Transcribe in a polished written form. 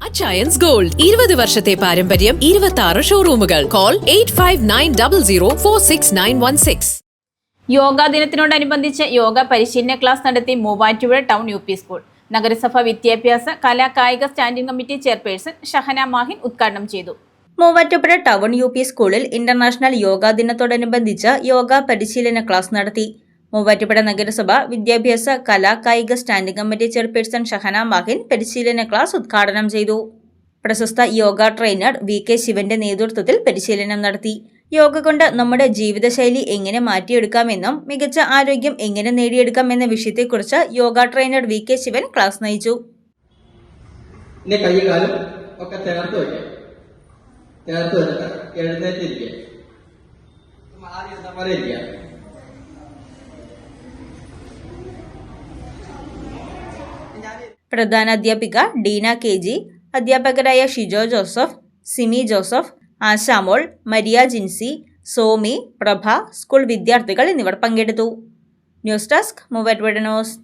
Achayans gold 20 വർഷത്തെ പാരമ്പര്യം 26 ഷോറൂമുകൾ. Call 8590046916. Yoga ദിനത്തിനോടനുബന്ധിച്ച് yoga പരിശീലന ക്ലാസ് നടത്തി മൂവാറ്റുപുഴ ടൗൺ UP സ്കൂൾ. നഗരസഭ വിദ്യാഭ്യാസ കലാ കായിക standing committee chairperson Shahana Mahin ഉദ്ഘാടനം ചെയ്തു. മൂവാറ്റുപുഴ ടൗൺ UP സ്കൂളിൽ ഇന്റർനാഷണൽ യോഗാ ദിനത്തോടനുബന്ധിച്ച് യോഗ പരിശീലന ക്ലാസ് നടത്തി. മൂവാറ്റുപുഴ നഗരസഭ വിദ്യാഭ്യാസ കലാ കായിക standing committee chairperson Shahana Mahin പരിശീലന ക്ലാസ് ഉദ്ഘാടനം ചെയ്തു. പ്രശസ്ത യോഗ ട്രെയിനർ VK ശിവന്റെ നേതൃത്വത്തിൽ പരിശീലനം നടത്തി. യോഗ കൊണ്ട് നമ്മുടെ ജീവിതശൈലി എങ്ങനെ മാറ്റിയെടുക്കാമെന്നും മികച്ച ആരോഗ്യം എങ്ങനെ നേടിയെടുക്കാം എന്ന വിഷയത്തെക്കുറിച്ച് yoga trainer VK Sivan class നയിച്ചു. പ്രധാന അധ്യാപിക ഡീന KG, അധ്യാപകരായ Shijo Joseph, Simi Joseph, Ashamol, Maria Jincy, Somi, Prabha, school വിദ്യാർത്ഥികൾ എന്നിവർ പങ്കെടുത്തു. News desk Muvattupuzha news.